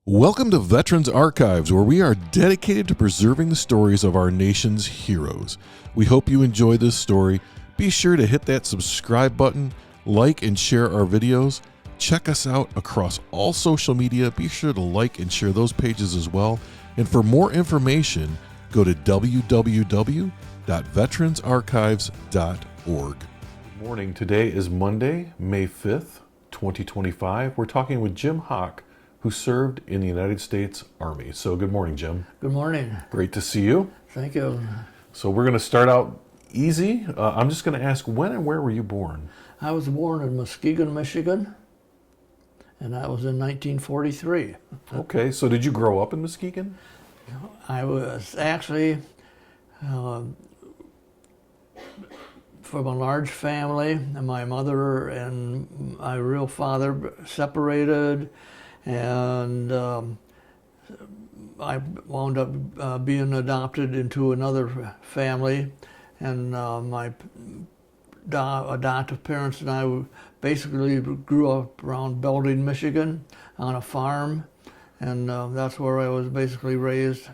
Welcome to Veterans Archives, where we are dedicated to preserving the stories of our nation's heroes. We hope you enjoy this story. Be sure to hit that subscribe button, like and share our videos. Check us out across all social media. Be sure to like and share those pages as well. And for more information, go to www.veteransarchives.org. Good morning. Today is Monday, May 5th, 2025. We're talking with Jim Hock, who served in the United States Army. So good morning, Jim. Good morning. Great to see you. Thank you. So we're going to start out easy. I'm just going to ask, when and where were you born? I was born in Muskegon, Michigan, and that was in 1943. Okay, so did you grow up in Muskegon? I was actually from a large family, and my mother and my real father separated, and I wound up being adopted into another family, and my adoptive parents and I basically grew up around Belding, Michigan, on a farm, and that's where I was basically raised,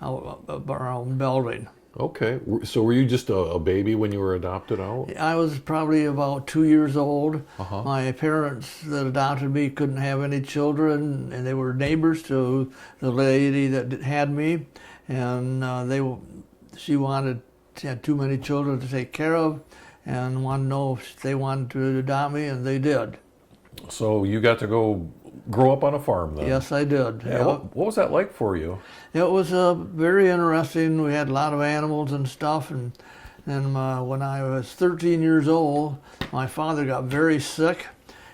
out around Belding. Okay, so were you just a baby when you were adopted out? I was probably about 2 years old. Uh-huh. My parents that adopted me couldn't have any children, and they were neighbors to the lady that had me, and she had too many children to take care of, and wanted to know if they wanted to adopt me, and they did. So you got to go grow up on a farm then? Yes, I did. Yeah. What was that like for you? It was very interesting. We had a lot of animals and stuff, and when I was 13 years old, my father got very sick,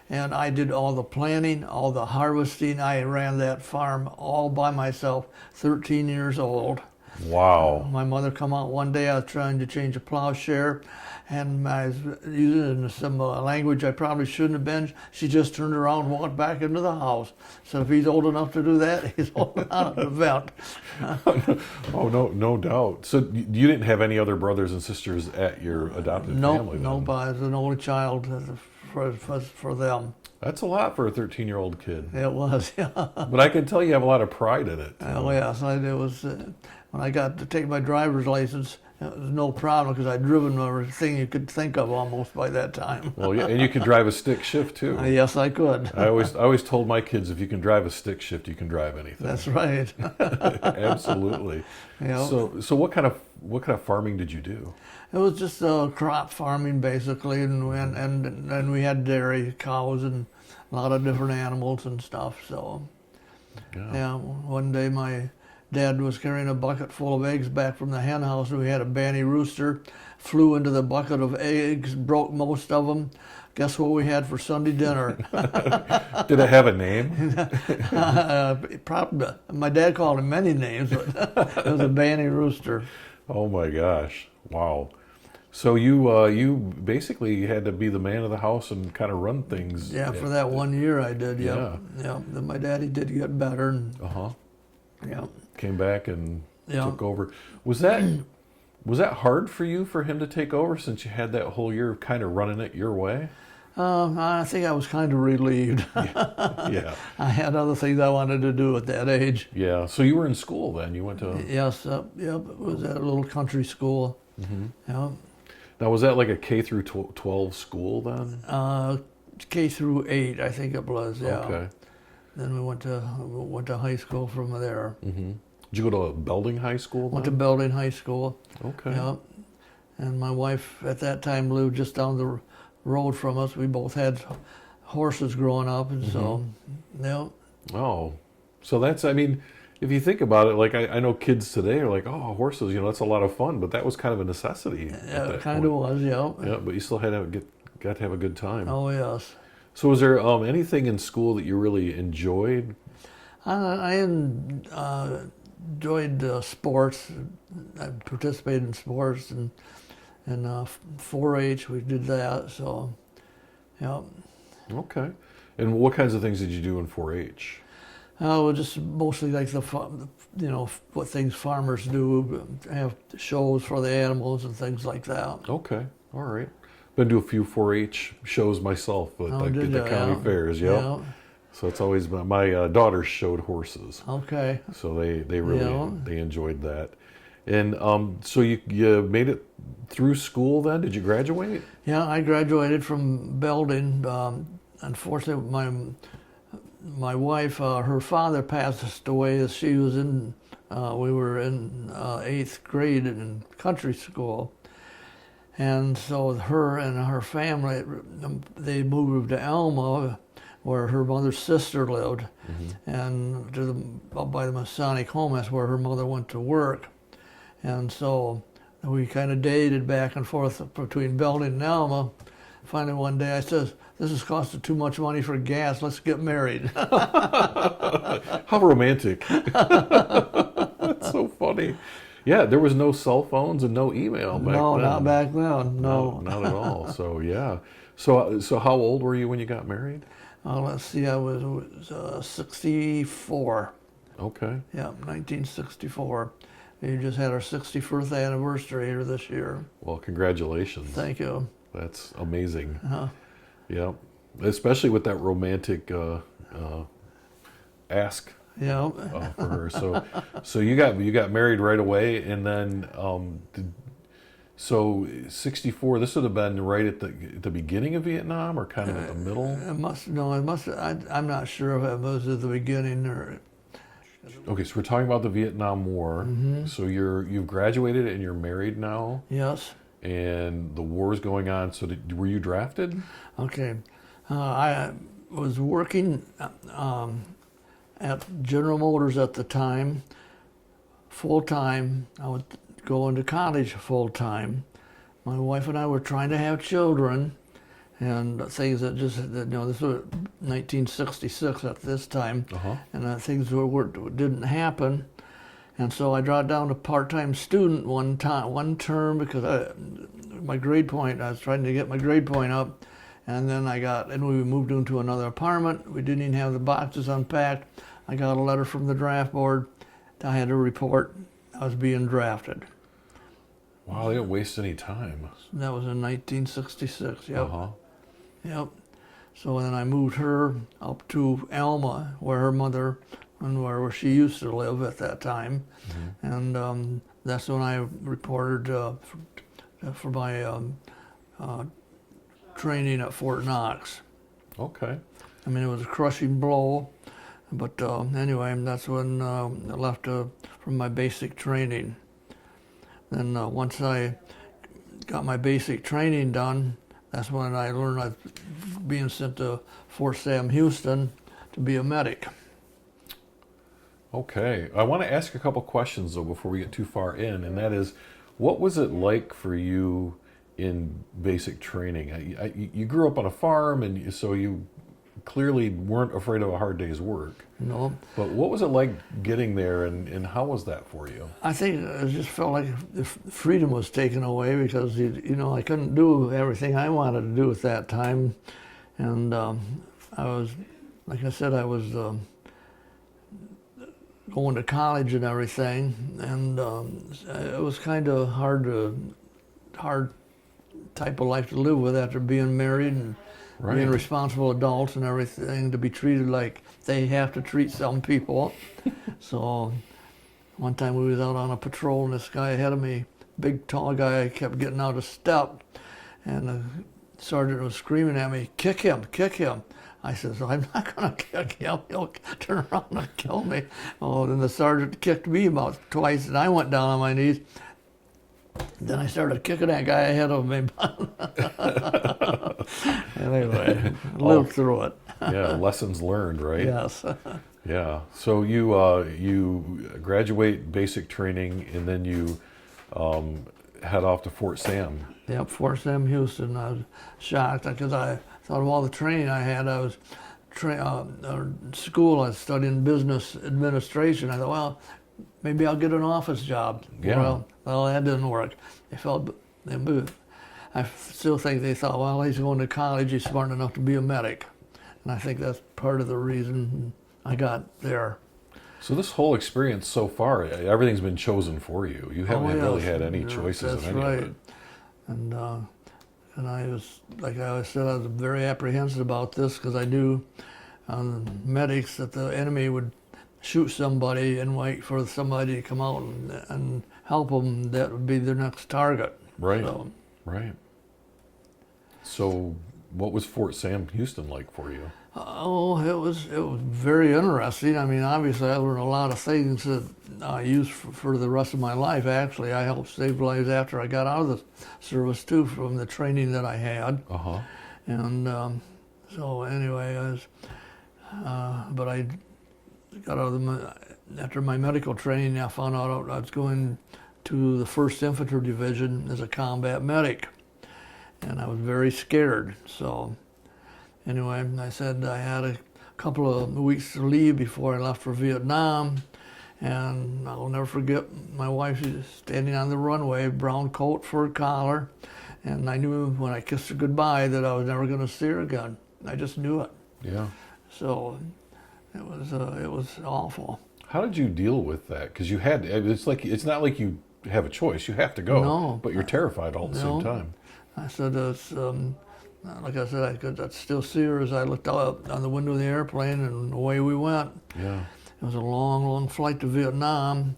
and I did all the planting, all the harvesting. I ran that farm all by myself, 13 years old. Wow. My mother come out one day, I was trying to change a plowshare, and I was using some language I probably shouldn't have been. She just turned around and walked back into the house. So if he's old enough to do that, he's old enough to vet. Oh, no doubt. So you didn't have any other brothers and sisters at your adopted family then? Nope, I was an only child for them. That's a lot for a 13-year-old kid. It was, yeah. But I can tell you have a lot of pride in it. Oh, yes, it was, when I got to take my driver's license, it was no problem because I'd driven everything you could think of almost by that time. Well, yeah, and you could drive a stick shift too. Yes, I could. I always told my kids, if you can drive a stick shift, you can drive anything. That's right. Absolutely. Yep. So what kind of farming did you do? It was just crop farming basically, and we had dairy cows and a lot of different animals and stuff. So yeah, one day my Dad was carrying a bucket full of eggs back from the hen house, and we had a banty rooster, flew into the bucket of eggs, broke most of them. Guess what we had for Sunday dinner? Did it have a name? Probably. My dad called him many names, but it was a banty rooster. Oh my gosh! Wow. So you basically had to be the man of the house and kind of run things. Yeah, for that 1 year I did. Yeah. Then my daddy did get better. And, yeah. Came back and took over. Was that hard for you for him to take over since you had that whole year kind of running it your way? I think I was kind of relieved. Yeah. I had other things I wanted to do at that age. Yeah. So you were in school then? You went to? Yes. It was at a little country school. Mm-hmm. Yeah. Now was that like a K through 12 school then? K through 8, I think it was. Yeah. Okay. Then we went to high school from there. Mm-hmm. Did you go to Belding High School? Went to Belding High School. Okay. Yeah. And my wife at that time lived just down the road from us. We both had horses growing up, and so, yeah. Oh, so that's, I mean, if you think about it, like I know kids today are like, oh, horses, that's a lot of fun, but that was kind of a necessity. Yeah, it kind of was, yeah. Yeah, but you still had to got to have a good time. Oh, yes. So was there anything in school that you really enjoyed? I enjoyed sports. I participated in sports and 4-H. We did that. So, yeah. Okay. And what kinds of things did you do in 4-H? Well, just mostly like what things farmers do, have shows for the animals and things like that. Okay. All right. Been to a few 4-H shows myself, but like the county fairs. Yeah. So it's always my daughters showed horses, Okay. so they really Yeah. they enjoyed that. And so you made it through school then? Did you graduate? Yeah, I graduated from Belding. Unfortunately, my wife, her father passed away as she was in. We were in 8th grade in country school, and so her and her family, they moved to Alma, where her mother's sister lived, and by the Masonic home. That's where her mother went to work, and so we kind of dated back and forth between Belding and Alma. Finally, one day I says, "This is costing too much money for gas. Let's get married." How romantic. That's so funny. Yeah, there was no cell phones and no email back No, then. not back then. No. Not at all. So yeah. So how old were you when you got married? Let's see, I was 64. Okay. Yeah, 1964. We just had our 61st anniversary here this year. Well, congratulations. Thank you. That's amazing. Uh-huh. Yeah. Especially with that romantic ask Yeah. for her. So you got married right away, and then so 64. This would have been right at the beginning of Vietnam, or kind of at the middle. It must. I'm not sure if it was at the beginning or. Okay, so we're talking about the Vietnam War. So you've graduated and you're married now, Yes. and the war's going on. So were you drafted? Okay. I was working at General Motors at the time, full time. I was going to college full time. My wife and I were trying to have children, and things that this was 1966 at this time, and things didn't happen. And so I dropped down to part-time student one term because my grade point. I was trying to get my grade point up. And then we moved into another apartment. We didn't even have the boxes unpacked. I got a letter from the draft board. I had to report I was being drafted. Wow, they didn't waste any time. That was in 1966, yep. Yep. So then I moved her up to Alma, where her mother, and where she used to live at that time. And that's when I reported for my training at Fort Knox. Okay. I mean, it was a crushing blow, but anyway, that's when I left from my basic training. Then once I got my basic training done, that's when I learned I was being sent to Fort Sam Houston to be a medic. Okay. I want to ask a couple questions, though, before we get too far in, and that is, what was it like for you in basic training? You grew up on a farm, and so you clearly weren't afraid of a hard day's work. No. But what was it like getting there, and how was that for you? I think it just felt like the freedom was taken away because, I couldn't do everything I wanted to do at that time. And I was, like I said, I was going to college and everything. And it was kind of hard type of life to live with after being married and being responsible adults and everything, to be treated like they have to treat some people. So one time we was out on a patrol, and this guy ahead of me, big tall guy, kept getting out of step, and the sergeant was screaming at me, kick him. I says, I'm not going to kick him. He'll turn around and kill me. Oh, then the sergeant kicked me about twice, and I went down on my knees. Then I started kicking that guy ahead of me. Anyway, lived through it. Yeah, lessons learned, right? Yes. Yeah. So you graduate basic training, and then you head off to Fort Sam. Yep, Fort Sam Houston. I was shocked because I thought of all the training I had. I was school. I was studying business administration. I thought, well, maybe I'll get an office job. Yeah. Well, that didn't work. They moved. I still think they thought, well, he's going to college. He's smart enough to be a medic. And I think that's part of the reason I got there. So this whole experience so far, everything's been chosen for you. You haven't really had any choices in any of it. And I was, like I said, I was very apprehensive about this because I knew medics that the enemy would shoot somebody and wait for somebody to come out and help them. That would be their next target. Right. So, Right. So, what was Fort Sam Houston like for you? oh, it was very interesting. I mean, obviously, I learned a lot of things that I used for the rest of my life. Actually, I helped save lives after I got out of the service too, from the training that I had. Uh-huh. And so anyway, but I got out of after my medical training. I found out I was going to the 1st Infantry Division as a combat medic, and I was very scared. So anyway, I said I had a couple of weeks to leave before I left for Vietnam, and I'll never forget my wife standing on the runway, brown coat, fur collar, and I knew when I kissed her goodbye that I was never going to see her again. I just knew it. Yeah. So it was awful. How did you deal with that? Because you had, it's not like you have a choice. You have to go. No. But you're terrified all at the same time. I said, like I said, I could still see her as I looked out on the window of the airplane, and away we went. Yeah. It was a long, long flight to Vietnam.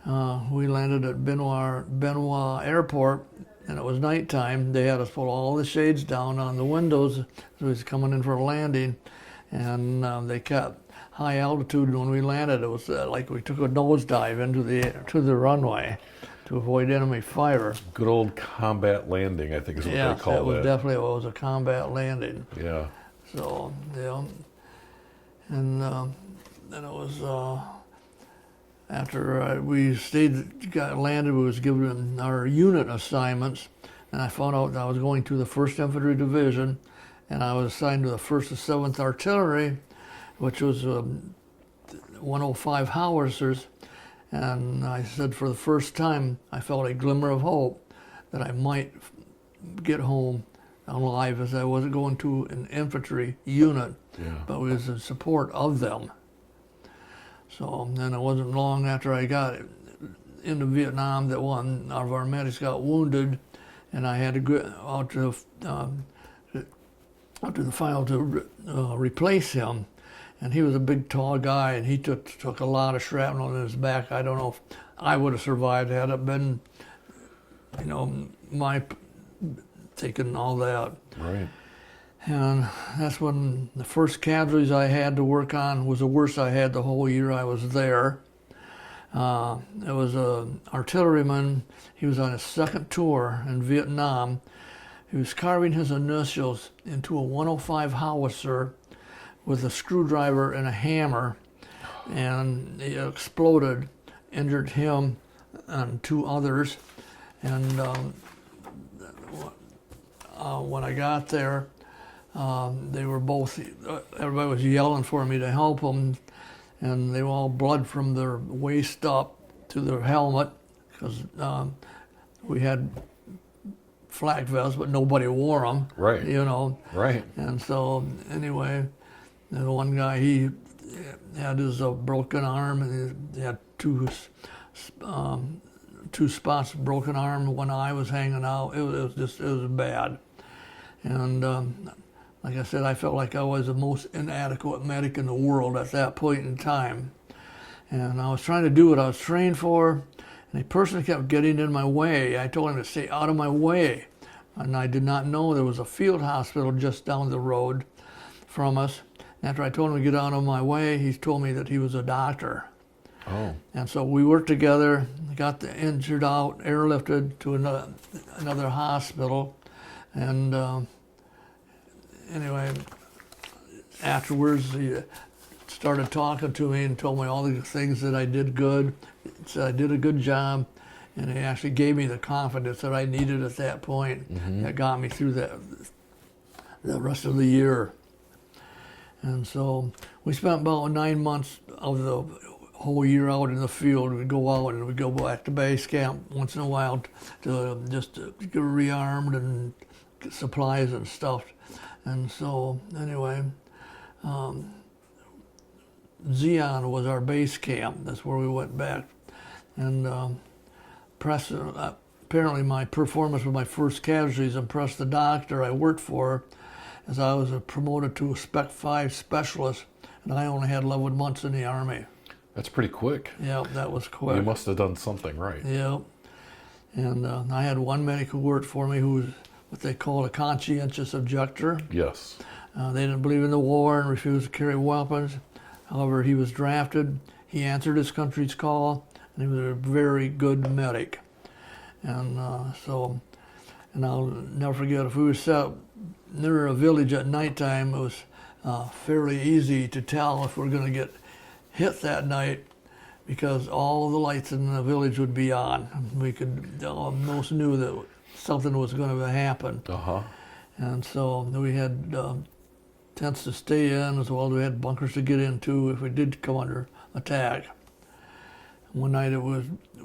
We landed at Benoit Airport, and it was nighttime. They had us pull all the shades down on the windows as we was coming in for a landing, and they kept high altitude. When we landed, it was like we took a nosedive to the runway to avoid enemy fire. Good old combat landing, I think is what they call it. Yeah, it was definitely, it was a combat landing. Yeah. So, yeah. And then it was, after we got landed, we was given our unit assignments, and I found out that I was going to the 1st Infantry Division, and I was assigned to the 1st and 7th Artillery, which was 105 howitzers. And I said, for the first time, I felt a glimmer of hope that I might get home alive, as I wasn't going to an infantry unit, but we was in support of them. So then it wasn't long after I got into Vietnam that one of our medics got wounded, and I had to go out to the file to replace him. And he was a big, tall guy, and he took a lot of shrapnel in his back. I don't know if I would have survived had it been, my taking all that. Right. And that's when the first casualties I had to work on was the worst I had the whole year I was there. It was an artilleryman. He was on his 2nd tour in Vietnam. He was carving his initials into a 105 howitzer with a screwdriver and a hammer, and it exploded, injured him and 2 others. And when I got there, they were both, everybody was yelling for me to help them, and they were all blood from their waist up to their helmet, because we had flak vests, but nobody wore them. Right. Right. And so anyway, the one guy, he had his broken arm, and he had two spots broken arm. One eye was hanging out. It was bad. And like I said, I felt like I was the most inadequate medic in the world at that point in time. And I was trying to do what I was trained for, and a person kept getting in my way. I told him to stay out of my way. And I did not know there was a field hospital just down the road from us. After I told him to get out of my way, he told me that he was a doctor. Oh. And so we worked together, got the injured out, airlifted to another hospital. And anyway, afterwards, he started talking to me and told me all the things that I did good. He said I did a good job, and he actually gave me the confidence that I needed at that point. That got me through the rest of the year. And so we spent about 9 months of the whole year out in the field. We'd go out and we'd go back to base camp once in a while to get rearmed and get supplies and stuff. And so anyway, Zion was our base camp. That's where we went back. And apparently my performance with my first casualties impressed the doctor I worked for. as I was promoted to a Spec 5 specialist, and I only had 11 months in the Army. That's pretty quick. Yeah, that was quick. You must have done something right. Yeah. And I had one medic who worked for me who was what they call a conscientious objector. Yes. They didn't believe in the war and refused to carry weapons. However, he was drafted. He answered his country's call, and he was a very good medic. And and I'll never forget, if we were set near a village at nighttime, it was fairly easy to tell if we're going to get hit that night because all the lights in the village would be on. We could almost knew that something was going to happen. Uh-huh. And so we had tents to stay in as well as we had bunkers to get into if we did come under attack. One night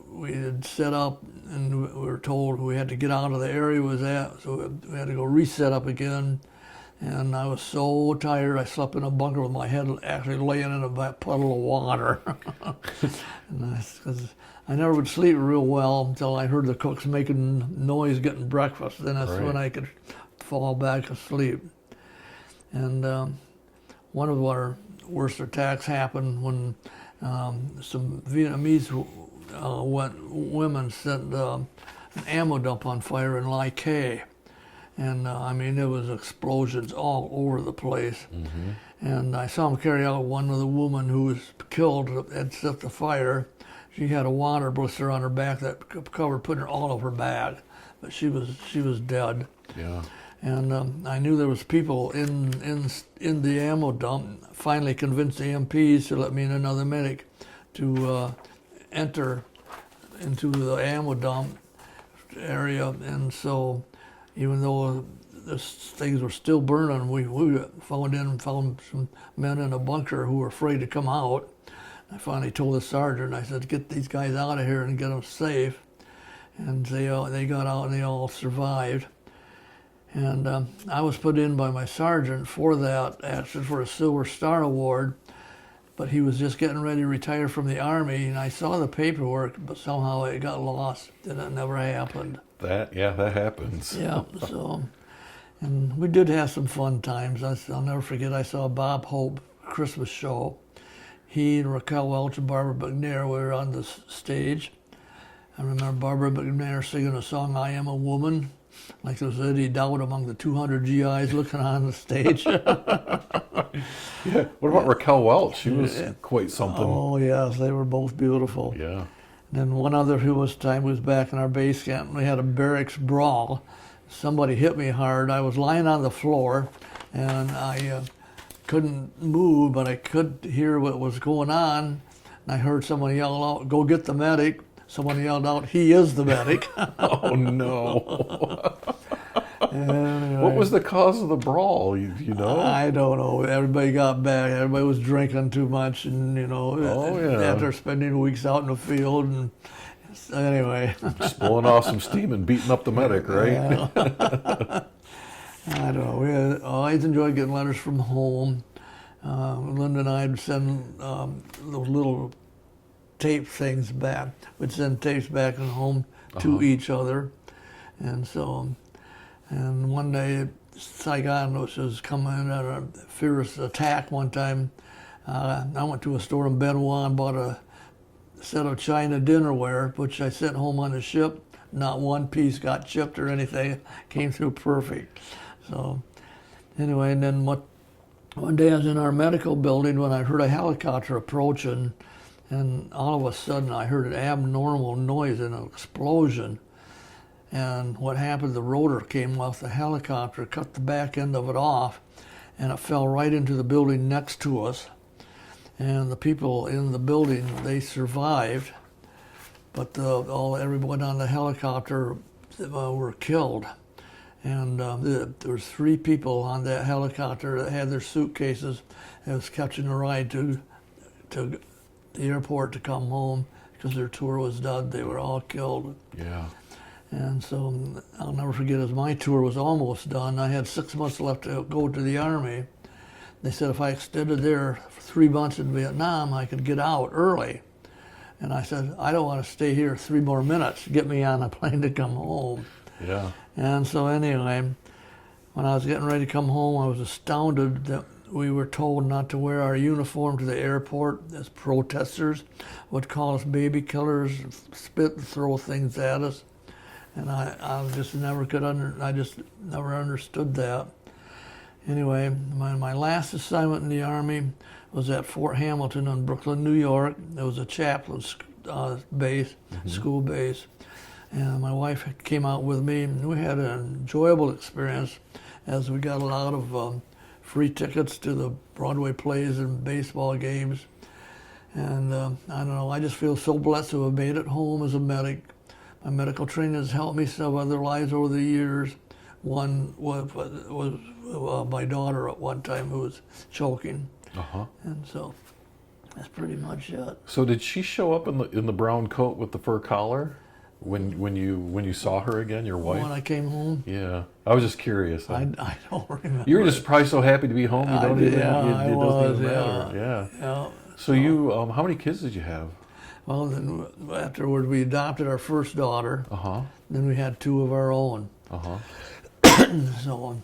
we had set up and we were told we had to get out of the area we was at, so we had to go reset up again. And I was so tired, I slept in a bunker with my head actually laying in a puddle of water. Because I never would sleep real well until I heard the cooks making noise getting breakfast. Then that's when I could fall back asleep. And one of our worst attacks happened when some Vietnamese women set an ammo dump on fire in Lai Khe. And I mean, there was explosions all over the place. Mm-hmm. And I saw them carry out one of the women who was killed had set the fire. She had a water blister on her back that covered, put her all over her back, but she was dead. Yeah. And I knew there was people in the ammo dump. Finally convinced the MPs to let me and another medic to enter into the ammo dump area. And so, even though the things were still burning, we found some men in a bunker who were afraid to come out. I finally told the sergeant, I said, get these guys out of here and get them safe. And they got out and they all survived. And I was put in by my sergeant for that, actually for a Silver Star Award, but he was just getting ready to retire from the Army, and I saw the paperwork, but somehow it got lost, and it never happened. That happens. Yeah, so, and we did have some fun times. I'll never forget, I saw Bob Hope Christmas show. He and Raquel Welch and Barbara McNair were on the stage. I remember Barbara McNair singing a song, I Am a Woman, like there was any doubt among the 200 GIs looking on the stage. Yeah. What about Raquel Welch? She was quite something. Oh, yes, they were both beautiful. Yeah. And then one other time was back in our base camp, and we had a barracks brawl. Somebody hit me hard. I was lying on the floor, and I couldn't move, but I could hear what was going on. And I heard someone yell out, "Go get the medic." Someone yelled out, "He is the medic." Oh, no. Anyway, What was the cause of the brawl, you know? I don't know. Everybody got back. Everybody was drinking too much, and after spending weeks out in the field, and anyway. Just blowing off some steam and beating up the medic, right? I don't know. We always enjoyed getting letters from home. Linda and I'd send those little tape things back. We'd send tapes back at home to each other, and so. And one day, Saigon was coming at a fierce attack one time. I went to a store in Benoit and bought a set of China dinnerware, which I sent home on the ship. Not one piece got chipped or anything. Came through perfect. So anyway, and then one day I was in our medical building when I heard a helicopter approaching, and all of a sudden I heard an abnormal noise and an explosion. And what happened, the rotor came off the helicopter, cut the back end of it off, and it fell right into the building next to us. And the people in the building, they survived, but everyone on the helicopter were killed. And there was 3 people on that helicopter that had their suitcases and was catching a ride to the airport to come home because their tour was done. They were all killed. Yeah. And so I'll never forget, as my tour was almost done, I had 6 months left to go to the Army. They said if I extended there for 3 months in Vietnam, I could get out early. And I said, I don't want to stay here 3 more minutes. Get me on a plane to come home. Yeah. And so anyway, when I was getting ready to come home, I was astounded that we were told not to wear our uniform to the airport, as protesters would call us baby killers, spit and throw things at us. And I just never I just never understood that. Anyway, my last assignment in the Army was at Fort Hamilton in Brooklyn, New York. It was a chaplain's base, school base. And my wife came out with me, and we had an enjoyable experience as we got a lot of free tickets to the Broadway plays and baseball games. And I don't know, I just feel so blessed to have made it home as a medic. My medical training has helped me save other lives over the years. One was my daughter at one time who was choking. And so that's pretty much it. So did she show up in the brown coat with the fur collar when you saw her again, your wife? When I came home? Yeah. I was just curious. I don't remember. You were just probably so happy to be home. You don't even. I it was, doesn't even matter. Yeah. So you, how many kids did you have? Well, then afterward we adopted our first daughter. Then we had two of our own. So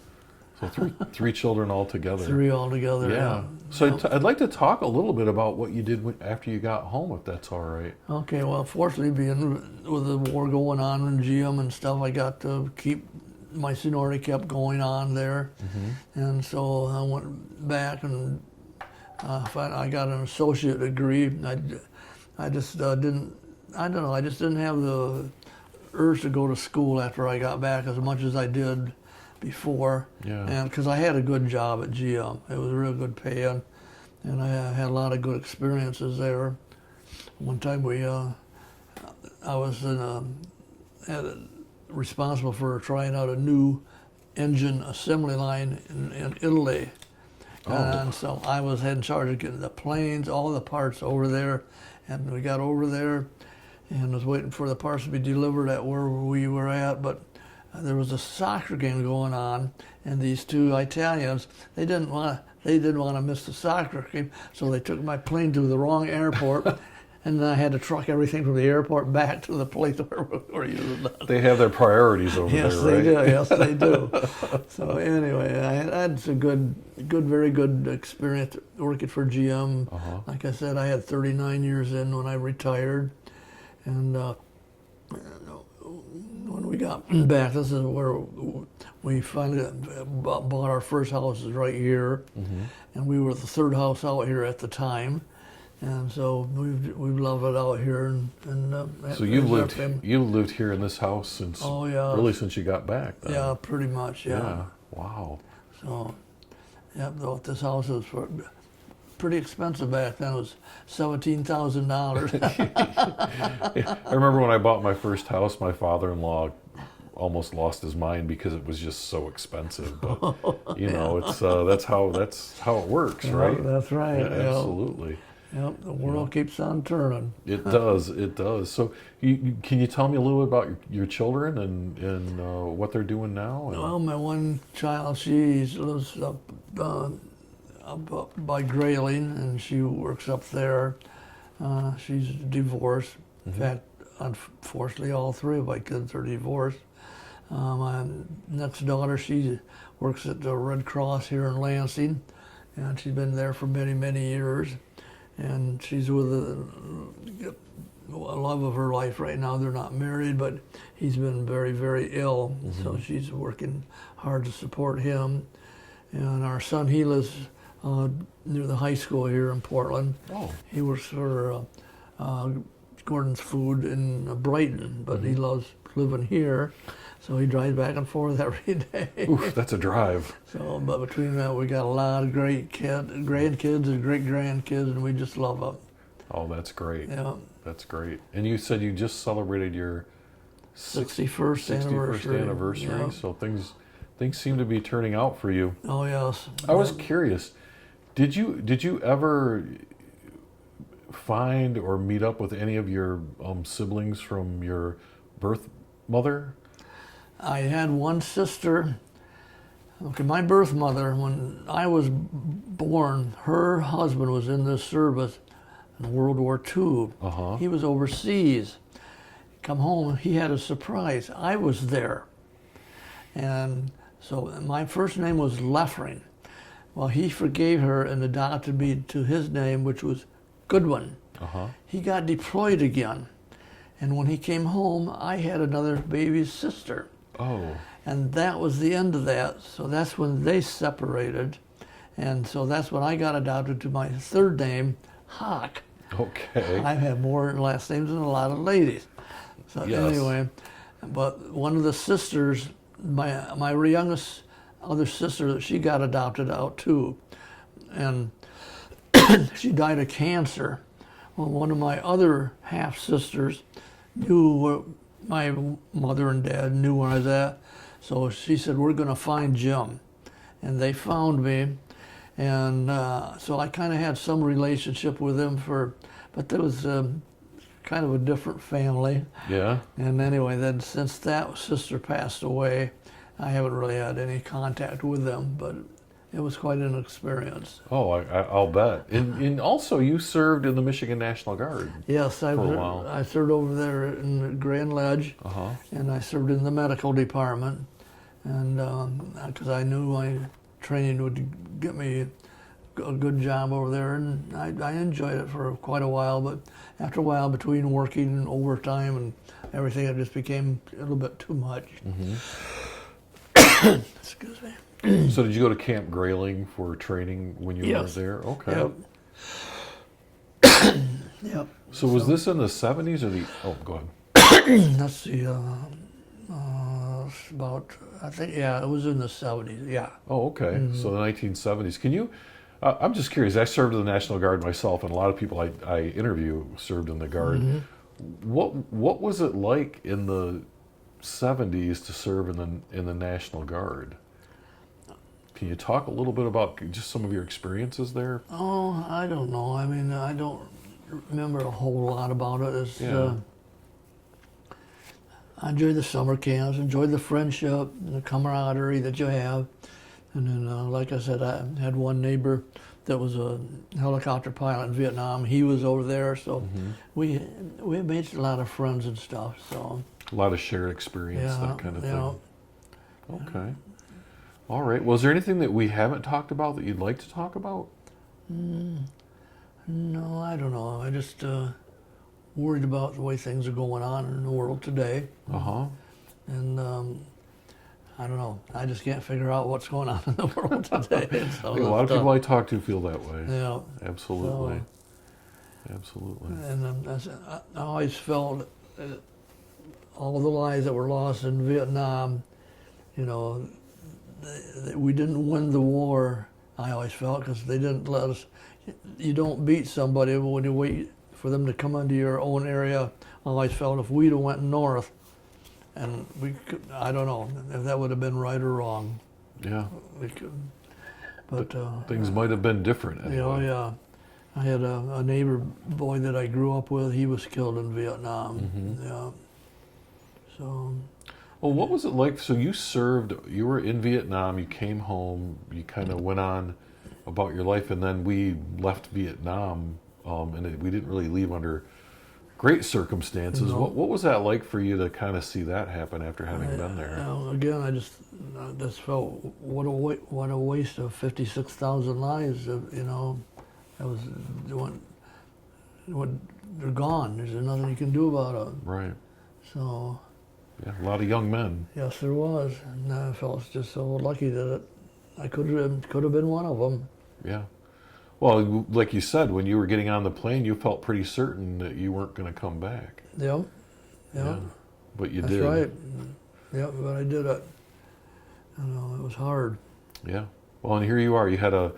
three children altogether. Three altogether. Yeah. So I'd like to talk a little bit about what you did after you got home, if that's all right. Okay. Well, fortunately, being with the war going on in GM and stuff, I got to keep my seniority kept going on there, and so I went back and I got an associate degree. I just didn't. I don't know. I just didn't have the urge to go to school after I got back as much as I did before. And because I had a good job at GM, it was real good paying, and I had a lot of good experiences there. One time I was responsible for trying out a new engine assembly line in Italy. And so I was in charge of getting the planes, all the parts over there. And we got over there and was waiting for the parts to be delivered at where we were at. But there was a soccer game going on, and these two Italians, they didn't want to miss the soccer game, so they took my plane to the wrong airport. And then I had to truck everything from the airport back to the place where you was. They have their priorities over there, right? Yes, they do. So anyway, I had some very good experience working for GM. Like I said, I had 39 years in when I retired. And when we got back, this is where we finally bought our first houses right here. And we were the third house out here at the time. And so we've loved it out here, and so you've lived here in this house since really since you got back. Then. Yeah, pretty much. Yeah. Wow. So, this house was pretty expensive back then. It was $17,000. I remember when I bought my first house, my father-in-law almost lost his mind because it was just so expensive. But it's that's how it works, right? That's right. Yeah, absolutely. Yep, the world keeps on turning. It does, it does. So can you tell me a little bit about your children and what they're doing now? Well, my one child, she lives up by Grayling, and she works up there. She's divorced. In fact, unfortunately, all three of my kids are divorced. My next daughter, she works at the Red Cross here in Lansing, and she's been there for many, many years. And she's with the love of her life right now. They're not married, but he's been very, very ill. So she's working hard to support him. And our son, he lives near the high school here in Portland. He works for Gordon's Food in Brighton, but he loves living here. So he drives back and forth every day. Oof, that's a drive. So, but between that, we got a lot of great grandkids and great-grandkids, and we just love them. Oh, that's great. Yeah. That's great. And you said you just celebrated your 61st anniversary. Yeah. So things seem to be turning out for you. Oh, yes. I was curious. Did you ever find or meet up with any of your siblings from your birth mother? I had one sister. Okay, my birth mother, when I was born, her husband was in this service in World War II. He was overseas. Come home, he had a surprise. I was there. And So my first name was Leffering. Well, he forgave her and adopted me to his name, which was Goodwin. Uh-huh. He got deployed again. And when he came home, I had another baby's sister. Oh. And that was the end of that. So that's when they separated. And so that's when I got adopted to my third name, Hock. Okay. I have more last names than a lot of ladies. So Yes. anyway, but one of the sisters, my youngest other sister, she got adopted out too. And she died of cancer. Well, one of my other half sisters knew where my mother and dad knew where I was at. So she said, we're going to find Jim. And they found me. And so I kind of had some relationship with them but there was kind of a different family. Yeah. And anyway, then since that sister passed away, I haven't really had any contact with them, but it was quite an experience. Oh, I'll bet. And also, you served in the Michigan National Guard. Yes, for a while. I served over there in Grand Ledge, Uh-huh. and I served in the medical department, and because I knew my training would get me a good job over there, and I enjoyed it for quite a while. But after a while, between working and overtime and everything, it just became a little bit too much. Excuse me. So did you go to Camp Grayling for training when you Yes. were there? Okay. Yep. Yep. So was this in the 70s or the... Oh, go ahead. Let's see. About, I think, yeah, it was in the 70s. Yeah. Oh, okay. So the 1970s. Can you... I'm just curious. I served in the National Guard myself, and a lot of people I interview served in the Guard. What was it like in the 70s to serve in the National Guard? Can you talk a little bit about just some of your experiences there? Oh, I don't know. I mean, I don't remember a whole lot about it. It's, Yeah. I enjoyed the summer camps, enjoyed the friendship and the camaraderie that you have. And then, like I said, I had one neighbor that was a helicopter pilot in Vietnam. He was over there, so we made a lot of friends and stuff. So A lot of shared experience, yeah, that kind of yeah. thing. Okay. All right. Was there anything that we haven't talked about that you'd like to talk about? No, I don't know. I just worried about the way things are going on in the world today. Uh-huh. And I don't know. I just can't figure out what's going on in the world today. I think a lot of people I talk to feel that way. Yeah. Absolutely. Absolutely. And I always felt that all the lives that were lost in Vietnam, you know, we didn't win the war, I always felt, because they didn't let us. You don't beat somebody when you wait for them to come into your own area. I always felt if we'd have went north, and we could, I don't know if that would have been right or wrong. Yeah. We could, but Things might have been different anyway. you know, yeah. I had a neighbor boy that I grew up with. He was killed in Vietnam. Yeah. So. Well, what was it like? So you served, you were in Vietnam, you came home, you kind of went on about your life, and then we left Vietnam, and we didn't really leave under great circumstances. No. What was that like for you to kind of see that happen after having been there? Again, I just felt what a waste of 56,000 lives. You know, that was they're gone. There's nothing you can do about it. Right. So. Yeah, a lot of young men. Yes, there was, and I felt just so lucky that I could have been one of them. Yeah. Well, like you said, when you were getting on the plane, you felt pretty certain that you weren't going to come back. Yep. Yeah. But you That's did. That's right. Yep, but I did it. You know, it was hard. Yeah. Well, and here you are. You had a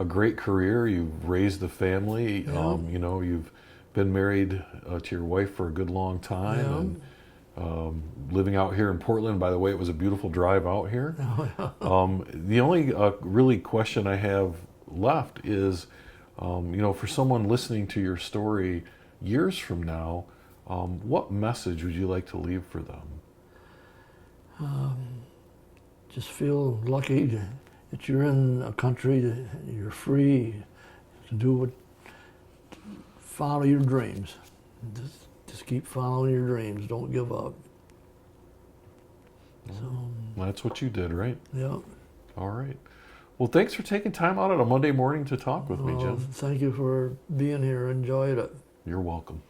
great career. You've raised a family. Yeah. You know, you've been married to your wife for a good long time. Yeah. And, living out here in Portland, by the way, it was a beautiful drive out here. The only really question I have left is, you know, for someone listening to your story years from now, what message would you like to leave for them? Just feel lucky that you're in a country that you're free to follow your dreams. Just keep following your dreams. Don't give up. Well, that's what you did, right? Yeah. All right. Well, thanks for taking time out on a Monday morning to talk with me, Jim. Thank you for being here. Enjoyed it. You're welcome.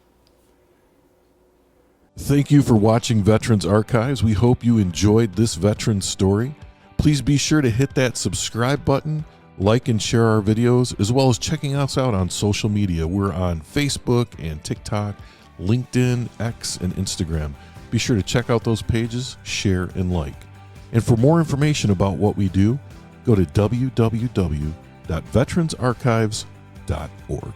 Thank you for watching Veterans Archives. We hope you enjoyed this veteran story. Please be sure to hit that subscribe button, like and share our videos, as well as checking us out on social media. We're on Facebook and TikTok, LinkedIn, X, and Instagram. Be sure to check out those pages, share, and like. And for more information about what we do, go to www.veteransarchives.org.